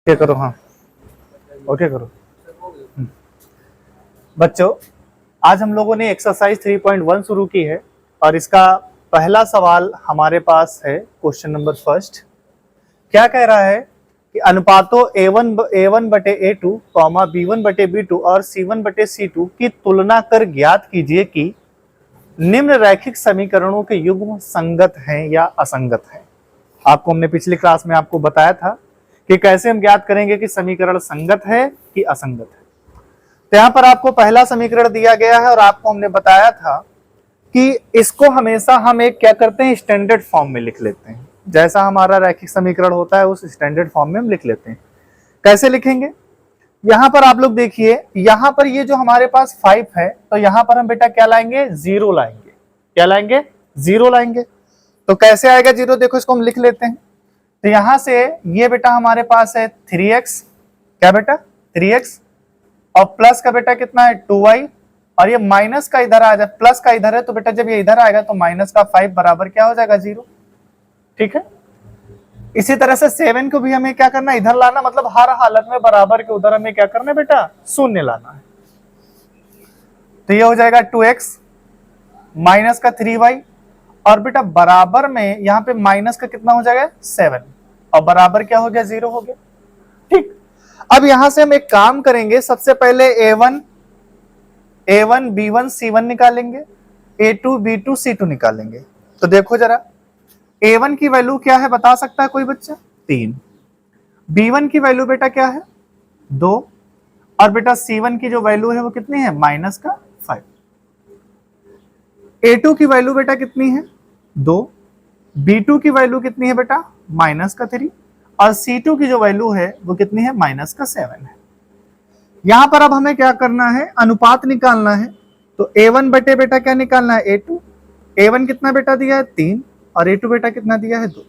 Okay करो। हाँ okay करो। बच्चों, आज हम लोगों ने एक्सरसाइज 3.1 शुरू की है और इसका पहला सवाल हमारे पास है। क्वेश्चन नंबर फर्स्ट क्या कह रहा है कि अनुपातों a1 बटे a2 कॉमा b1 बटे b2 और c1 बटे c2 की तुलना कर ज्ञात कीजिए कि निम्न रैखिक समीकरणों के युग्म संगत हैं या असंगत हैं। आपको हमने पिछली क्लास में आपको बताया था कि कैसे हम ज्ञात करेंगे कि समीकरण संगत है कि असंगत है। तो यहां पर आपको पहला समीकरण दिया गया है और आपको हमने बताया था कि इसको हमेशा हम एक क्या करते हैं, स्टैंडर्ड फॉर्म में लिख लेते हैं। जैसा हमारा रैखिक समीकरण होता है उस स्टैंडर्ड फॉर्म में हम लिख लेते हैं। कैसे लिखेंगे, यहां पर आप लोग देखिए, यहां पर ये जो हमारे पास 5 है तो यहां पर हम बेटा क्या लाएंगे, 0 लाएंगे। क्या लाएंगे, 0 लाएंगे। तो कैसे आएगा 0, देखो इसको हम लिख लेते हैं। तो यहां से ये बेटा हमारे पास है 3x, क्या बेटा 3x, और प्लस का बेटा कितना है 2y, और ये माइनस का इधर आ जाए, प्लस का इधर है तो बेटा जब ये इधर आएगा तो माइनस का 5 बराबर क्या हो जाएगा 0। ठीक है, इसी तरह से 7 को भी हमें क्या करना है, इधर लाना, मतलब हर हालत में बराबर के उधर हमें क्या करना है बेटा, शून्य लाना है। तो ये हो जाएगा 2x माइनस का 3y, और बेटा बराबर में यहां पे माइनस का कितना हो जाएगा 7, और बराबर क्या हो गया 0 हो गया। ठीक, अब यहां से हम एक काम करेंगे, सबसे पहले a1 b1 c1 निकालेंगे, a2 b2 c2 निकालेंगे। तो देखो जरा, a1 की वैल्यू क्या है बता सकता है कोई बच्चा, 3। b1 की वैल्यू बेटा क्या है 2, और बेटा c1 की जो वैल्यू है वो कितनी है माइनस का 5। a2 की वैल्यू बेटा कितनी है 2, b2 की वैल्यू कितनी है बेटा माइनस का 3, और c2 की जो वैल्यू है वो कितनी है माइनस का 7 है। यहां पर अब हमें क्या करना है, अनुपात निकालना है। तो a1 बटे बेटा क्या निकालना है a2, a1 कितना बेटा दिया है 3, और a2 बेटा कितना दिया है 2।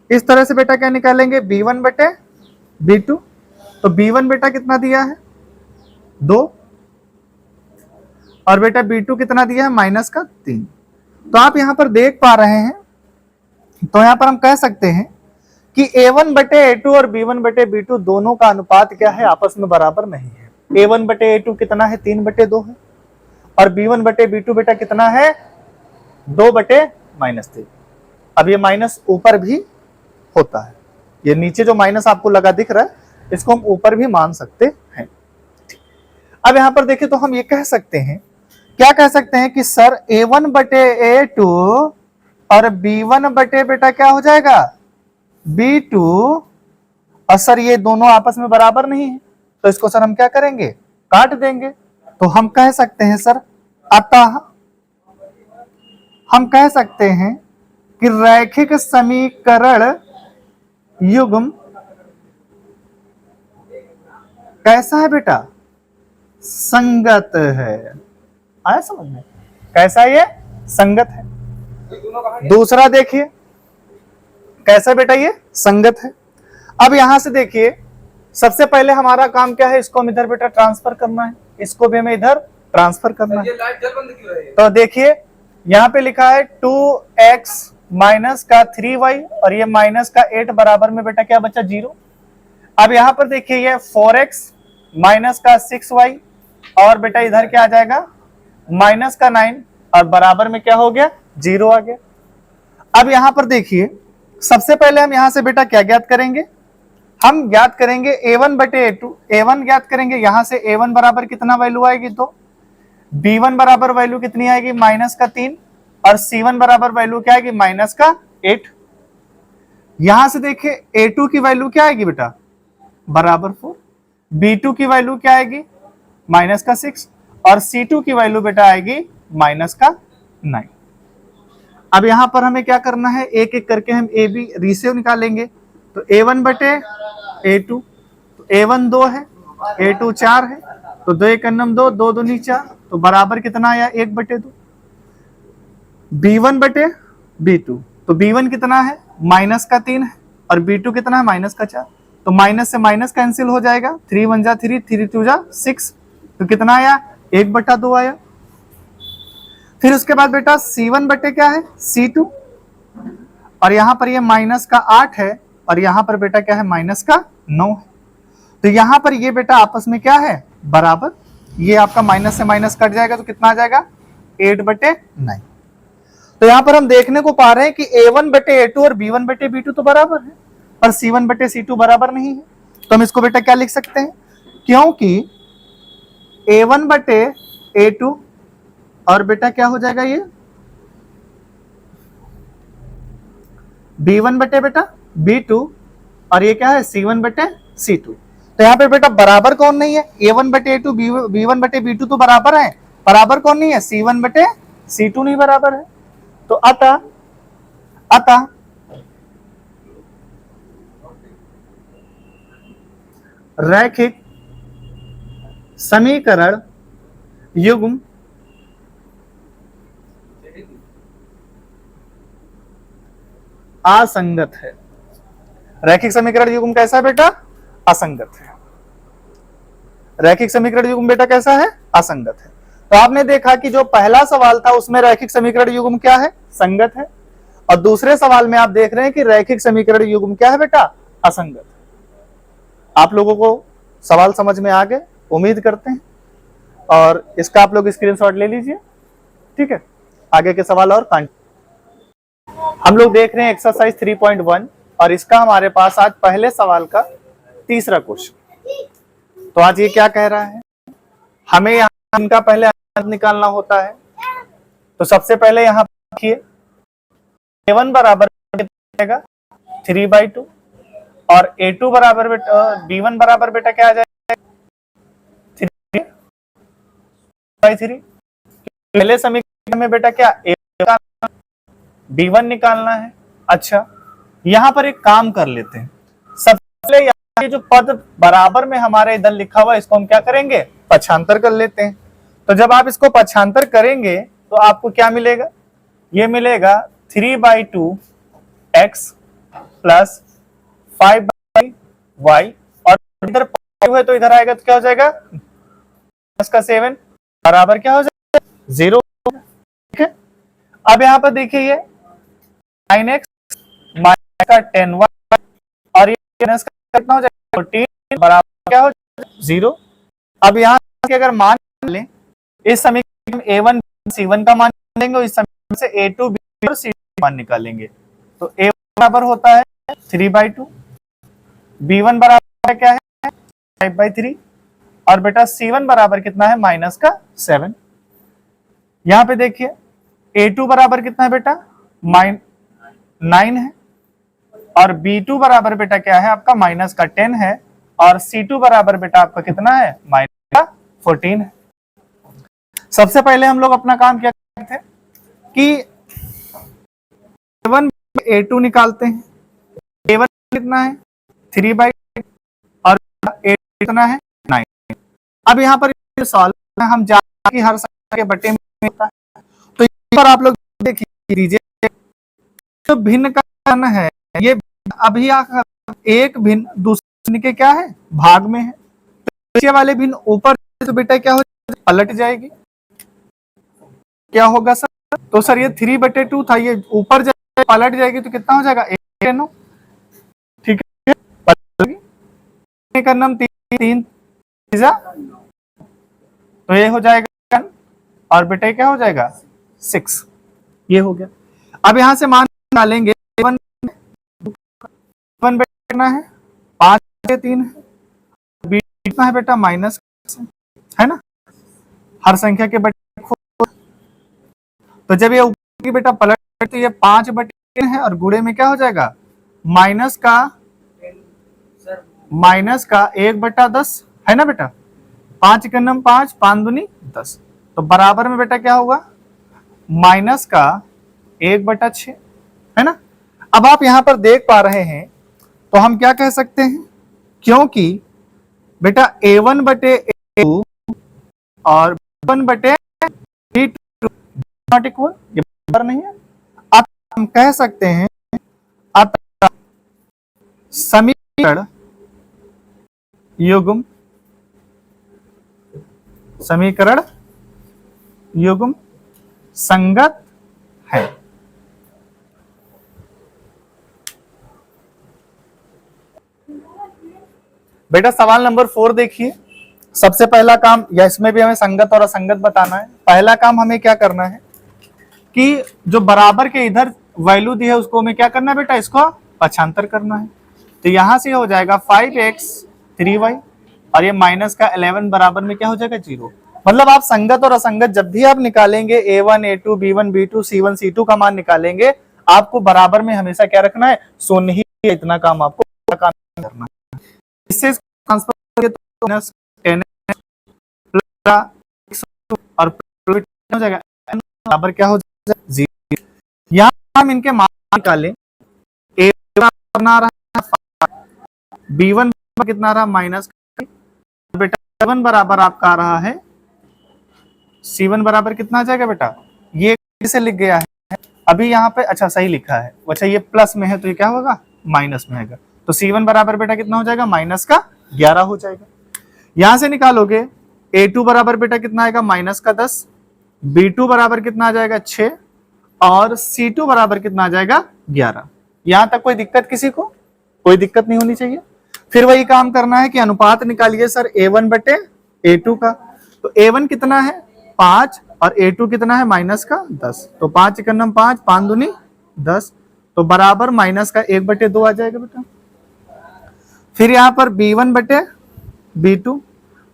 इस तरह से बेटा क्या निकालेंगे b1 बटे b2, तो b1 बेटा कितना दिया है 2, और बेटा b2 कितना दिया है माइनस का 3। तो आप यहां पर देख पा रहे हैं, तो यहां पर हम कह सकते हैं कि a1 बटे a2 और b1 बटे b2 दोनों का अनुपात क्या है, आपस में बराबर नहीं है। a1 बटे a2 कितना है 3 बटे 2 है, और b1 बटे b2 बेटा कितना है 2 बटे माइनस 3। अब ये माइनस ऊपर भी होता है, ये नीचे जो माइनस आपको लगा दिख रहा है इसको हम ऊपर भी मान सकते हैं। अब यहां पर देखिए, तो हम ये कह सकते हैं, क्या कह सकते हैं कि सर a1 बटे a2 और b1 बटे बेटा क्या हो जाएगा b2, और सर ये दोनों आपस में बराबर नहीं है, तो इसको सर हम क्या करेंगे, काट देंगे। तो हम कह सकते हैं सर, अतः हम कह सकते हैं कि रैखिक समीकरण युग्म कैसा है बेटा, संगत है। आया समझ में, कैसा ये संगत है। दूसरा देखिए कैसा बेटा ये संगत है। अब यहां से देखिए, सबसे पहले हमारा काम क्या है, इसको हम इधर बेटा ट्रांसफर करना है, इसको भी हमें इधर ट्रांसफर करना है। तो देखिए यहां पे लिखा है 2x माइनस का 3y, और ये माइनस का 8 बराबर में बेटा क्या बचा 0। अब यहां पर देखिए ये 4x माइनस का 6y, और बेटा इधर क्या आ जाएगा माइनस का 9, और बराबर में क्या हो गया 0 आ गया। अब यहां पर देखिए, सबसे पहले हम यहां से बेटा क्या ज्ञात करेंगे, हम ज्ञात करेंगे a1 बटे a2, a1 ज्ञात करेंगे, यहां से a1 बराबर कितना वैल्यू आएगी, तो b1 बराबर वैल्यू कितनी आएगी माइनस का 3, और c1 बराबर वैल्यू क्या आएगी माइनस का 8। यहां से देखिए a2 की वैल्यू क्या आएगी बेटा बराबर 4, b2 की वैल्यू क्या आएगी माइनस का 6, और c2 की वैल्यू बेटा आएगी माइनस का 9। अब यहां पर हमें क्या करना है, एक एक करके हम ए बी रेशियो निकालेंगे। तो a1 बटे a2, तो a1 2 है, a2 4 है, तो 2 एक अन्नम 2, 2 दूनी 4, तो बराबर कितना आया 1 बटे 2। b1 बटे b2, तो b1 कितना है माइनस का 3 है, और b2 कितना है माइनस का 4, तो माइनस से माइनस कैंसिल हो जाएगा, 3 1 जा 3, 3 2 जा 6, तो कितना आया 1 बटा 2 आया। फिर उसके बाद बेटा c1 बटे क्या है c2, और यहां पर ये माइनस का 8 है, और यहां पर बेटा क्या है माइनस का 9 है। तो यहां पर ये बेटा आपस में क्या है, बराबर। ये आपका माइनस से माइनस कट जाएगा तो कितना आ जाएगा, 8/9। तो यहां पर हम देखने को पा रहे हैं कि A1/A2 और B1/B2 तो बराबर है, पर C1/C2 बराबर नहीं है। तो हम इसको बेटा क्या लिख सकते हैं, क्योंकि A1/A2 और बेटा क्या हो जाएगा ये B1/B2 और ये क्या है C1/C2। तो यहाँ पे बेटा बराबर कौन नहीं है, A1/A2 B1/B2 तो बराबर है, बराबर कौन नहीं है, C1/C2 नहीं बराबर है। तो अतः रैखिक समीकरण युग्म असंगत है। रैखिक समीकरण युग्म कैसा है बेटा, असंगत है। रैखिक समीकरण युग्म बेटा कैसा है, असंगत है। तो आपने देखा कि जो पहला सवाल था उसमें रैखिक समीकरण युग्म क्या है, संगत है, और दूसरे सवाल में आप देख रहे हैं कि रैखिक समीकरण युग्म क्या है बेटा, असंगत है। आप लोगों को सवाल समझ में आ गए उम्मीद करते हैं, और इसका आप लोग स्क्रीनशॉट ले लीजिए, ठीक है। आगे के सवाल और हम लोग देख रहे हैं एक्सरसाइज 3.1, और इसका हमारे पास आज पहले सवाल का तीसरा क्वेश्चन। तो आज ये क्या कह रहा है, हमें यहाँ इनका पहले अंत निकालना होता है। तो सबसे पहले यहाँ देखिए A1 बराबर 3/2 और A2 बराबर B1 बराबर बेटा क्या आ जाएगा 3/3। पहले समीकरण में बेटा क्या B1 निकालना है। अच्छा यहां पर एक काम कर लेते हैं, सबसे पहले ये जो पद बराबर में हमारे इधर लिखा हुआ है इसको हम क्या करेंगे, पक्षांतर कर लेते हैं। तो जब आप इसको पक्षांतर करेंगे तो आपको क्या मिलेगा, ये मिलेगा 3/2 x प्लस 5/y, और इधर 5 है तो इधर आएगा तो क्या हो जाएगा का 7 बराबर क्या हो जाएगा 0। ठीक है, अब यहाँ पर देखिए ये 9x माइनस का 10y और ये माइनस का कितना हो जाएगा 14 बराबर क्या हो जाएगा 0। अब यहाँ से अगर मान लें इस समीकरण में A1 C1 का मान निकालेंगे और इस समीकरण से A2 B और C मान निकालेंगे। तो A1 बराबर होता है 3/2, B1 बराबर क्या है 5/3 और बेटा C1 बराबर कितना है माइनस का 7। यहाँ पे देखिए A2 बराबर कितना है बेटा 9 है और B2 बराबर बेटा क्या है आपका माइनस का 10 है और C2 बराबर बेटा आपका कितना है माइनस का 14 है। सबसे पहले हम लोग अपना काम क्या करते हैं कि A1 A2 निकालते हैं। A1 कितना है 3/2 और A2 कितना है 9। अब यहाँ पर सॉल्व हम जानते हैं कि हर संख्या के बटे में होता है, तो यहाँ पर आप लोग देखिए जो भिन्न का भिन्न है ये अभी एक भिन्न दूसरे के क्या है भाग में है, तो नीचे वाले भिन्न ऊपर तो बेटा क्या हो पलट जाएगी, क्या होगा सर, तो सर ये 3/2 था ये ऊपर पलट जाएगी तो कितना हो जाएगा 8/9। ठीक है, करना 3 तो ये हो जाएगा और बेटा क्या हो जाएगा 6, ये हो गया। अब यहां से मान डालेंगे 1 बेटा है 5/3 है, बी कितना है बेटा माइनस है ना, हर संख्या के बटे, तो जब ये ऊपर की बेटा पलट तो ये 5/3 है और गुणे में क्या हो जाएगा माइनस का 1/10 है ना बेटा, 5 का नम 5 5 दूनी 10, तो बराबर में बेटा क्या होगा माइनस का 1/6 है ना। अब आप यहां पर देख पा रहे हैं तो हम क्या कह सकते हैं, क्योंकि बेटा A1/A2 और B1/B2 नॉट इक्वल, ये बराबर नहीं है। अब हम कह सकते हैं अतः समीकरण युग्म संगत है। बेटा सवाल नंबर 4 देखिए। सबसे पहला काम, या इसमें भी हमें संगत और असंगत बताना है। पहला काम हमें क्या करना है कि जो बराबर के इधर वैल्यू दी है उसको हमें क्या करना है बेटा, इसको पक्षांतर करना है। तो यहां से हो जाएगा 5x 3y और ये माइनस का 11 बराबर में क्या हो जाएगा 0। मतलब आप संगत और असंगत जब भी आप निकालेंगे a1 a2 b1 b2 c1 c2 का मान निकालेंगे, आपको बराबर में हमेशा क्या रखना है, शून्य ही। इतना काम आपको करना है। इससे ट्रांसफर करके तो -10 प्लस और हो जाएगा बराबर क्या हो जाएगा 0। यहाँ हम इनके मान निकालें, a1 बना रहा है b1 कितना रहा माइनस, बेटा c1 बराबर आपका आ रहा है, c1 बराबर कितना आ जाएगा बेटा, ये कैसे लिख गया है अभी यहाँ पे, अच्छा सही लिखा है, अच्छा ये प्लस में है तो ये क्या होगा माइनस में है। तो c1 बराबर बेटा कितना हो जाएगा, माइनस का 11 हो जाएगा। यहां से निकालोगे a2 बराबर बेटा कितना आएगा, माइनस का 10, b2 बराबर कितना आ जाएगा 6 और c2 बराबर कितना आ जाएगा 11। यहां तक कोई दिक्कत किसी को, कोई दिक्कत नहीं होनी चाहिए। फिर वही काम करना है कि अनुपात निकालिए सर a1 बटे a2 का। तो a1 कितना है 5 और a2 कितना है माइनस का 10। तो 5 एकम 5, 5 दूनी 10, तो बराबर माइनस का 1 बटे 2 आ जाएगा बेटा। फिर यहाँ पर b1 बटे b2,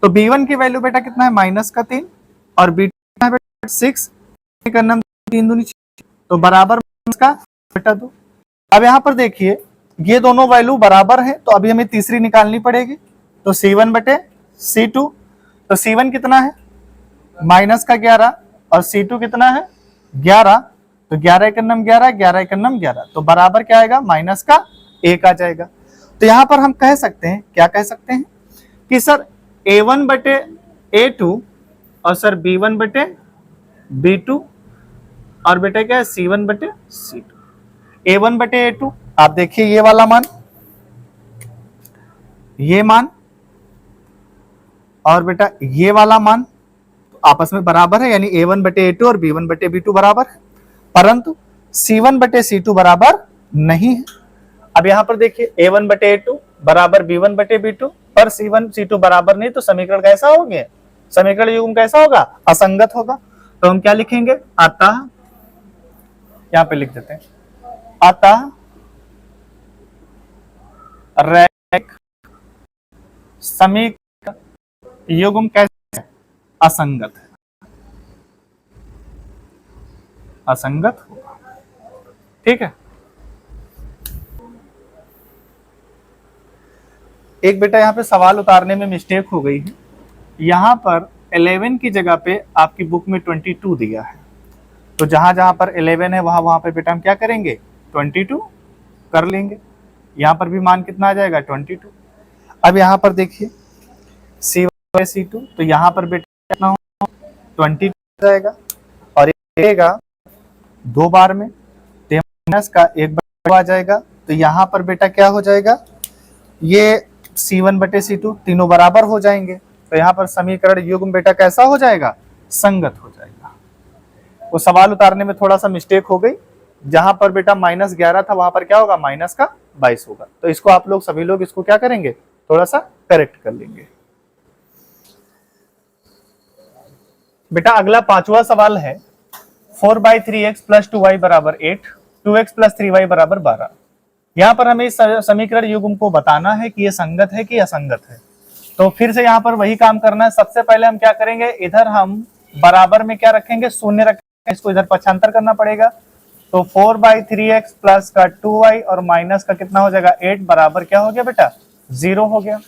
तो b1 की वैल्यू बेटा कितना है माइनस का 3 और b2 है बेटा 6, करना 3 दूनी 6, तो बराबर माइनस का बेटा 2। अब यहाँ पर देखिए ये दोनों वैल्यू बराबर है, तो अभी हमें तीसरी निकालनी पड़ेगी। तो c1 बटे c2, तो c1 कितना है माइनस का 11 और c2 कितना है 11, तो 11 एकम 11, 11 एकम 11, तो बराबर क्या आएगा माइनस का 1 आ जाएगा। तो यहां पर हम कह सकते हैं, क्या कह सकते हैं कि सर a1 बटे a2 और सर b1 बटे b2 और बेटा क्या है c1 बटे c2। a1 बटे a2 आप देखिए ये वाला मान, ये मान और बेटा ये वाला मान तो आपस में बराबर है, यानी a1 बटे a2 और b1 बटे b2 बराबर है, परंतु c1 बटे c2 बराबर नहीं है। अब यहां पर देखिए a1 बटे a2 बराबर b1 बटे b2 पर c1 c2 बराबर नहीं, तो समीकरण कैसा हो गया, समीकरण युग्म कैसा होगा, असंगत होगा। तो हम क्या लिखेंगे, अतः, यहां पे लिख देते हैं अतः रैखिक समीकरण युग्म कैसे है, असंगत है, असंगत होगा। ठीक है। एक बेटा यहाँ पे सवाल उतारने में मिस्टेक हो गई है, यहाँ पर 11 की जगह पे आपकी बुक में 22 दिया है, तो जहां जहां पर 11 है वहां वहां पे बेटा हम क्या करेंगे 22 कर लेंगे। यहाँ पर भी मान कितना आ जाएगा 22। अब यहाँ पर देखिए c1 c2, तो यहाँ पर बेटा कितना होगा 22 जाएगा और रहेगा 2 बार में, तो माइनस का 1 बार आ जाएगा। तो यहाँ पर बेटा क्या हो जाएगा, ये c1 बटे c2 तीनों बराबर हो जाएंगे, तो यहाँ पर समीकरण युग्म बेटा कैसा हो जाएगा, संगत हो जाएगा। वो सवाल उतारने में थोड़ा सा मिस्टेक हो गई, जहां पर बेटा -11 था वहां पर क्या होगा माइनस का 22 होगा। तो इसको आप लोग सभी लोग इसको क्या करेंगे, थोड़ा सा करेक्ट कर लेंगे। बेटा अगला 5वां सवाल है 4/3x + 2y = 8, 2x + 3y = 12। यहाँ पर हमें इस समीकरण युग्म को बताना है कि ये संगत है कि असंगत है। तो फिर से यहाँ पर वही काम करना है। सबसे पहले हम क्या करेंगे, इधर हम बराबर में क्या रखेंगे, शून्य रखेंगे, इसको इधर पक्षांतर करना पड़ेगा। तो 4/3x प्लस का 2y और माइनस का कितना हो जाएगा 8 बराबर क्या हो गया बेटा 0 हो गया।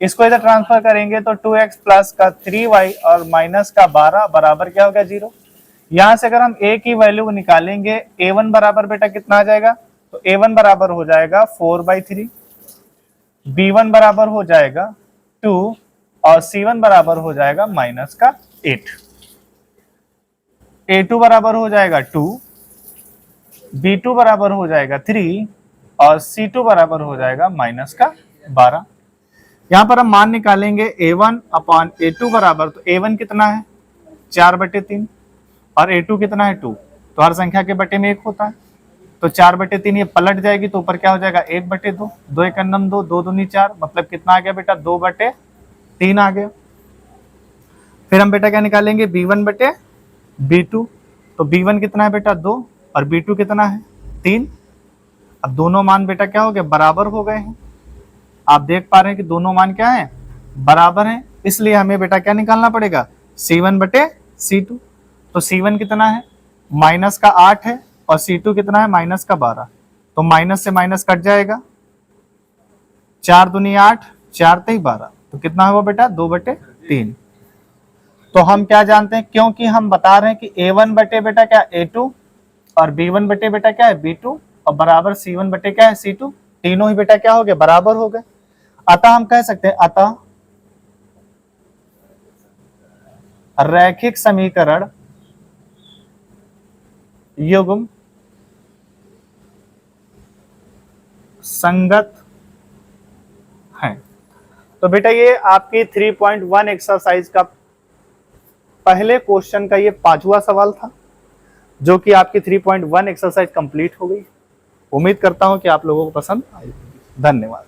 इसको इधर ट्रांसफर करेंगे तो 2x प्लस का 3y और माइनस का 12 बराबर क्या हो गया 0। यहां से अगर हम a की वैल्यू निकालेंगे, a1 बराबर बेटा कितना आ जाएगा, तो a1 बराबर हो जाएगा 4/3, b1 बराबर हो जाएगा 2 और c1 बराबर हो जाएगा माइनस का 8। a2 बराबर हो जाएगा 2, b2 बराबर हो जाएगा 3 और c2 बराबर हो जाएगा माइनस का 12। यहां पर हम मान निकालेंगे a1 अपॉन a2 बराबर, तो a1 कितना है 4/3 और a2 कितना है 2, तो हर संख्या के बटे में 1 होता है। तो 4/3 ये पलट जाएगी तो ऊपर क्या हो जाएगा 1/2, 2 एक अन्नम 2, 2 दूनी 4, मतलब कितना आ गया बेटा 2/3 आ गया। फिर हम बेटा क्या निकालेंगे b1/b2, तो b1 कितना है बेटा 2 और b2 कितना है 3। अब दोनों मान बेटा क्या हो गए बराबर हो गए हैं, आप देख पा रहे हैं कि दोनों मान क्या है बराबर हैं, इसलिए हमें बेटा क्या निकालना पड़ेगा C1/C2। तो C1 कितना है -8 है और C2 कितना है -12, तो माइनस से माइनस कट जाएगा, 4 दूनी 8, 4 तेई 12, तो कितना हुआ बेटा 2/3। तो हम क्या जानते हैं, क्योंकि हम बता रहे हैं कि A1 बटे बेटा क्या A2 और B1 बटे बेटा क्या है B2 और बराबर C1 बटे क्या है C2, तीनों ही बेटा क्या हो गए बराबर हो गए। अतः हम कह सकते हैं अतः रैखिक समीकरण युग्म संगत है। तो बेटा ये आपकी 3.1 एक्सरसाइज का पहले क्वेश्चन का ये 5वां सवाल था, जो कि आपकी 3.1 एक्सरसाइज कंप्लीट हो गई। उम्मीद करता हूं कि आप लोगों को पसंद आई। धन्यवाद।